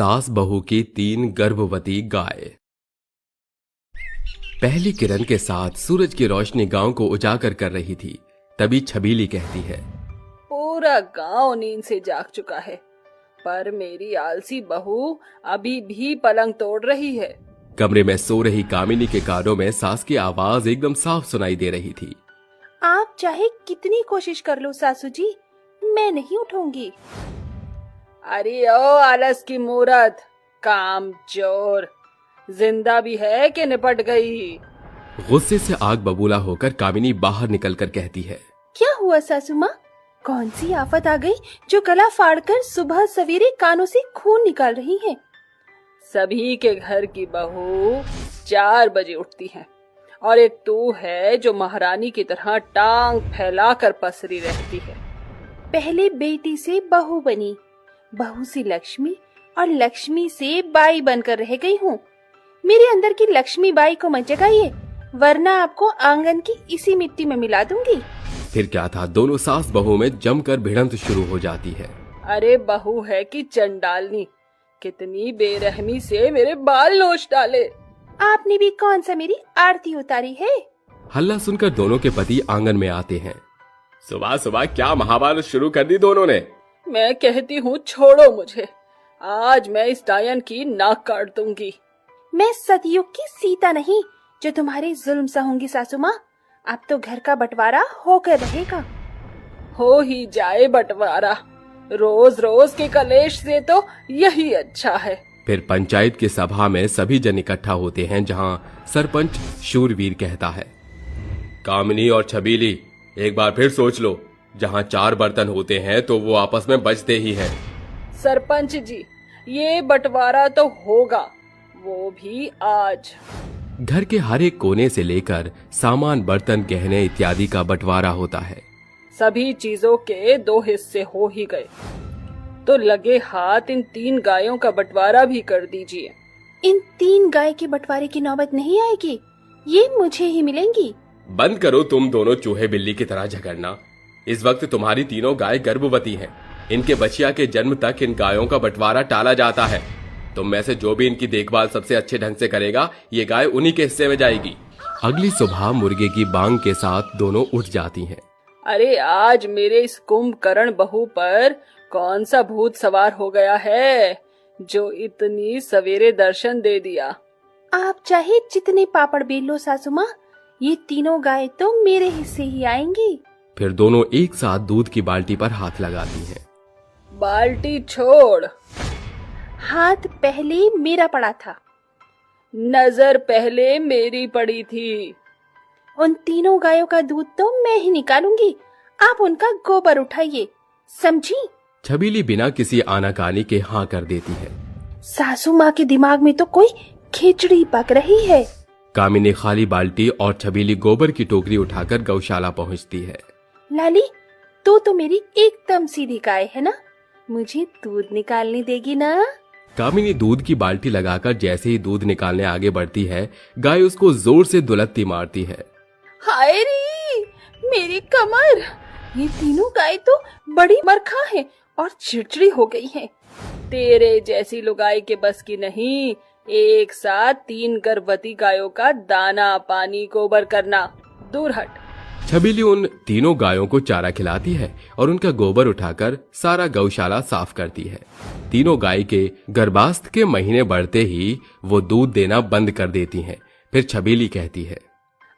सास बहू की 3 गर्भवती गाय। पहली किरण के साथ सूरज की रोशनी गांव को उजागर कर रही थी। तभी छबीली कहती है, पूरा गांव नींद से जाग चुका है, पर मेरी आलसी बहू अभी भी पलंग तोड़ रही है। कमरे में सो रही कामिनी के कानों में सास की आवाज एकदम साफ सुनाई दे रही थी। आप चाहे कितनी कोशिश कर लो सासू जी, मैं नहीं उठूंगी। अरे ओ आलस की मूरत, काम चोर, जिंदा भी है कि निपट गई? गुस्से से आग बबूला होकर कामिनी बाहर निकलकर कहती है, क्या हुआ सासू माँ? कौन सी आफत आ गई जो गला फाड़कर सुबह सवेरे कानों से खून निकाल रही है? सभी के घर की बहू 4 बजे उठती है और एक तू है जो महारानी की तरह टांग फैलाकर पसरी रहती है। पहले बेटी से बहू बनी, बहू से लक्ष्मी और लक्ष्मी से बाई बनकर रह गई हूँ। मेरे अंदर की लक्ष्मी बाई को मत जगाइए, वरना आपको आंगन की इसी मिट्टी में मिला दूंगी। फिर क्या था, दोनों सास बहू में जमकर भिड़ंत शुरू हो जाती है। अरे बहू है कि चंडालनी, कितनी बेरहमी से मेरे बाल नोच डाले। आपने भी कौन सा मेरी आरती उतारी है? हल्ला सुनकर दोनों के पति आंगन में आते हैं। सुबह सुबह क्या महाभारत शुरू कर दी दोनों ने? मैं कहती हूँ छोड़ो मुझे, आज मैं इस डायन की नाक काट दूंगी। मैं सतयुग की सीता नहीं जो तुम्हारे जुल्म सहूंगी सासू माँ। अब तो घर का बंटवारा होकर रहेगा। हो ही जाए बंटवारा, रोज रोज के कलेश से तो यही अच्छा है। फिर पंचायत की सभा में सभी जन इकट्ठा होते हैं, जहां सरपंच शूरवीर कहता है, कामिनी और छबीली, एक बार फिर सोच लो, जहां 4 बर्तन होते हैं तो वो आपस में बचते ही हैं। सरपंच जी, ये बंटवारा तो होगा, वो भी आज। घर के हर एक कोने से लेकर सामान, बर्तन, गहने इत्यादि का बंटवारा होता है। सभी चीजों के 2 हिस्से हो ही गए, तो लगे हाथ इन 3 गायों का बंटवारा भी कर दीजिए। इन 3 गाय के बंटवारे की नौबत नहीं आएगी, ये मुझे ही मिलेंगी। बंद करो तुम दोनों चूहे बिल्ली की तरह झगड़ना। इस वक्त तुम्हारी तीनों गाय गर्भवती हैं। इनके बच्चिया के जन्म तक इन गायों का बंटवारा टाला जाता है। तुम में से जो भी इनकी देखभाल सबसे अच्छे ढंग से करेगा, ये गाय उन्हीं के हिस्से में जाएगी। अगली सुबह मुर्गे की बांग के साथ दोनों उठ जाती हैं। अरे आज मेरे इस कुंभकर्ण बहू पर कौन सा भूत सवार हो गया है जो इतनी सवेरे दर्शन दे दिया? आप चाहे जितने पापड़ बेल लो सासू माँ, ये तीनों गाय तो मेरे हिस्से ही आएंगी। फिर दोनों एक साथ दूध की बाल्टी पर हाथ लगाती हैं। बाल्टी छोड़, हाथ पहले मेरा पड़ा था, नजर पहले मेरी पड़ी थी। उन तीनों गायों का दूध तो मैं ही निकालूंगी, आप उनका गोबर उठाइए, समझी? छबीली बिना किसी आनाकानी के हाँ कर देती है। सासू माँ के दिमाग में तो कोई खिचड़ी पक रही है। कामिनी खाली बाल्टी और छबीली गोबर की टोकरी उठाकर गौशाला पहुंचती है। लाली, तू तो मेरी एकदम सीधी गाय है ना, मुझे दूध निकालने देगी ना? कामिनी दूध की बाल्टी लगाकर जैसे ही दूध निकालने आगे बढ़ती है, गाय उसको जोर से दुलत्ती मारती है। हाय रे, मेरी कमर! ये तीनों गाय तो बड़ी मरखा है और चिड़चिड़ी हो गई है। तेरे जैसी लुगाई के बस की नहीं, एक साथ 3 गर्भवती गायों का दाना, पानी, गोबर करना। दूर हट। छबीली उन तीनों गायों को चारा खिलाती है और उनका गोबर उठाकर सारा गौशाला साफ करती है। तीनों गाय के गर्भावस्थ के महीने बढ़ते ही वो दूध देना बंद कर देती हैं। फिर छबीली कहती है,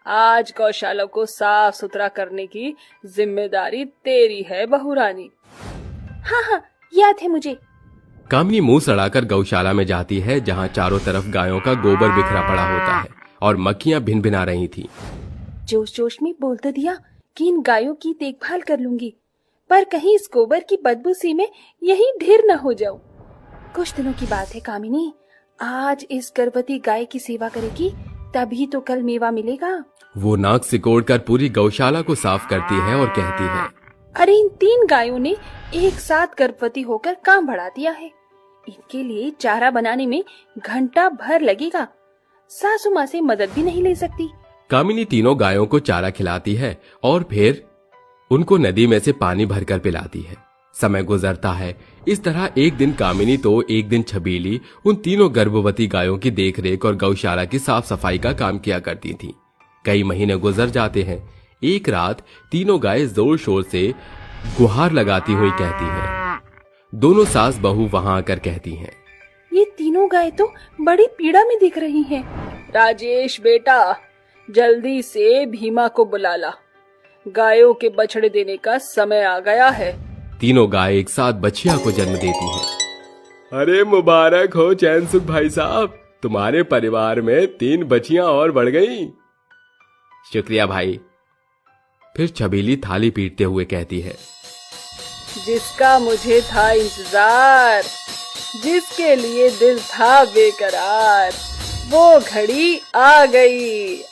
आज गौशाला को साफ सुथरा करने की जिम्मेदारी तेरी है बहू रानी। हाँ हाँ, याद है मुझे। कामिनी मुंह सड़ाकर गौशाला में जाती है, जहां चारों तरफ गायों का गोबर बिखरा पड़ा होता है और मक्खियां भिन भिना रही थी। जोश जोश में बोल तो दिया कि इन गायों की देखभाल कर लूंगी, पर कहीं इस गोबर की बदबू सी में यही ढेर न हो जाऊं। कुछ दिनों की बात है कामिनी, आज इस गर्भवती गाय की सेवा करेगी तभी तो कल मेवा मिलेगा। वो नाक सिकोड़कर पूरी गौशाला को साफ करती है और कहती है, अरे इन 3 गायों ने एक साथ गर्भवती होकर काम बढ़ा दिया है। इनके लिए चारा बनाने में घंटा भर लगेगा। सासू माँ से मदद भी नहीं ले सकती। कामिनी तीनों गायों को चारा खिलाती है और फिर उनको नदी में से पानी भरकर पिलाती है। समय गुजरता है। इस तरह एक दिन कामिनी तो एक दिन छबीली उन तीनों गर्भवती गायों की देखरेख और गौशाला की साफ सफाई का काम किया करती थी। कई महीने गुजर जाते हैं। एक रात तीनों गायें जोर शोर से गुहार लगाती हुई कहती हैं। दोनों सास बहू वहां आकर कहती हैं, ये तीनों गाय तो बड़ी पीड़ा में दिख रही हैं। राजेश बेटा, जल्दी से भीमा को बुला ला, गायों के बछड़े देने का समय आ गया है। तीनों गाय एक साथ बछिया को जन्म देती हैं। अरे मुबारक हो चैन सुख भाई साहब, तुम्हारे परिवार में 3 बच्चियां और बढ़ गईं। शुक्रिया भाई। फिर छबीली थाली पीटते हुए कहती है, जिसका मुझे था इंतजार, जिसके लिए दिल था बेकरार, वो घड़ी आ गई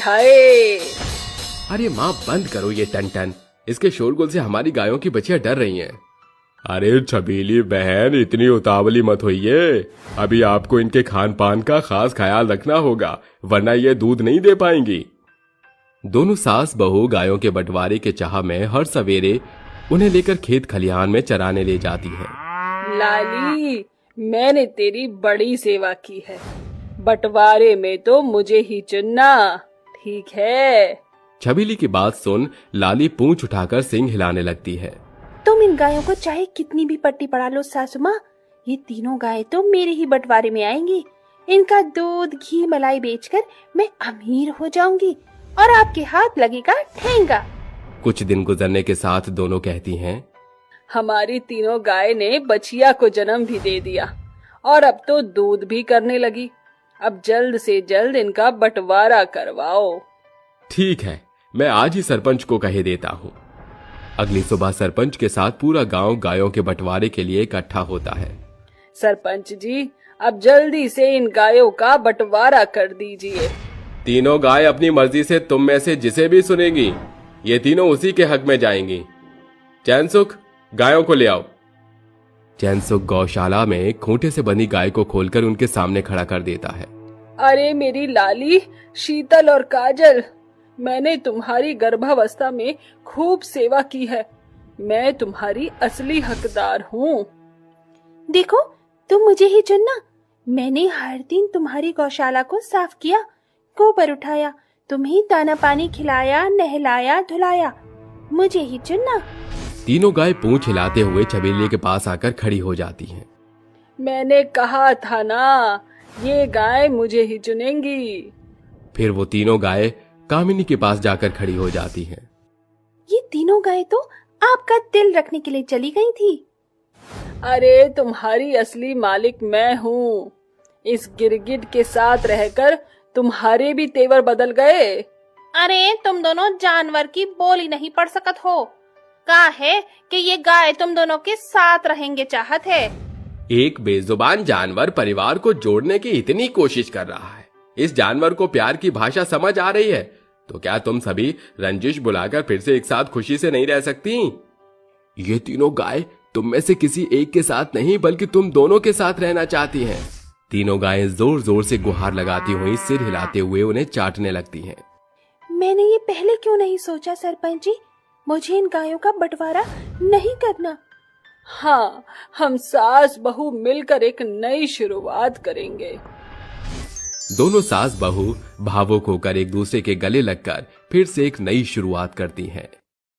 हाय। अरे माँ बंद करो ये टन, इसके शोरगुल से हमारी गायों की बच्चियां डर रही हैं। अरे छबीली बहन, इतनी उतावली मत होइए, अभी आपको इनके खान पान का खास ख्याल रखना होगा, वरना ये दूध नहीं दे पाएंगी। दोनों सास बहू गायों के बंटवारे के चाह में हर सवेरे उन्हें लेकर खेत खलिहान में चराने ले जाती हैं। लाली, मैंने तेरी बड़ी सेवा की है, बंटवारे में तो मुझे ही चुनना, ठीक है? छबीली की बात सुन लाली पूंछ उठाकर सिंग हिलाने लगती है। तुम इन गायों को चाहे कितनी भी पट्टी पड़ा लो सासू माँ, ये तीनों गायें तो मेरे ही बंटवारे में आएंगी। इनका दूध घी मलाई बेचकर मैं अमीर हो जाऊंगी और आपके हाथ लगेगा ठेंगा। कुछ दिन गुजरने के साथ दोनों कहती हैं, हमारी तीनों गाय ने बछिया को जन्म भी दे दिया और अब तो दूध भी करने लगी। अब जल्द से जल्द इनका बंटवारा करवाओ। ठीक है, मैं आज ही सरपंच को कह देता हूँ। अगली सुबह सरपंच के साथ पूरा गांव गायों के बंटवारे के लिए इकट्ठा होता है। सरपंच जी, अब जल्दी से इन गायों का बंटवारा कर दीजिए। तीनों गाय अपनी मर्जी से तुम में से जिसे भी सुनेगी, ये तीनों उसी के हक में जाएंगी। चैनसुख, गायों को ले आओ। चैनसुख गौशाला में खूंटे से बंधी गाय को खोलकर उनके सामने खड़ा कर देता है। अरे मेरी लाली, शीतल और काजल, मैंने तुम्हारी गर्भावस्था में खूब सेवा की है, मैं तुम्हारी असली हकदार हूँ। देखो, तुम मुझे ही चुनना। मैंने हर दिन तुम्हारी गौशाला को साफ किया, गोबर उठाया, तुम्हें दाना पानी खिलाया, नहलाया, धुलाया। मुझे ही चुनना। तीनों गाय पूंछ हिलाते हुए छबीली के पास आकर खड़ी हो जाती हैं। मैंने कहा था ना, ये गाय मुझे ही चुनेंगी। फिर वो तीनों गाय कामिनी के पास जाकर खड़ी हो जाती हैं। ये तीनों गाय तो आपका दिल रखने के लिए चली गई थी। अरे तुम्हारी असली मालिक मैं हूँ। इस गिरगिट के साथ रहकर तुम्हारे भी तेवर बदल गए। अरे तुम दोनों जानवर की बोली नहीं पढ़ सकत हो। कहा है कि ये गाय तुम दोनों के साथ रहेंगे चाहत है। एक बेजुबान जानवर परिवार को जोड़ने की इतनी कोशिश कर रहा है, इस जानवर को प्यार की भाषा समझ आ रही है, तो क्या तुम सभी रंजिश बुलाकर फिर से एक साथ खुशी से नहीं रह सकती? ये तीनों गाय तुम में से किसी एक के साथ नहीं बल्कि तुम दोनों के साथ रहना चाहती हैं। तीनों गायें जोर जोर से गुहार लगाती हुई सिर हिलाते हुए उन्हें चाटने लगती हैं। मैंने ये पहले क्यों नहीं सोचा सरपंच जी? मुझे इन गायों का बंटवारा नहीं करना। हाँ, हम सास बहू मिलकर एक नई शुरुआत करेंगे। दोनों सास बहू भावुक होकर एक दूसरे के गले लगकर फिर से एक नई शुरुआत करती हैं।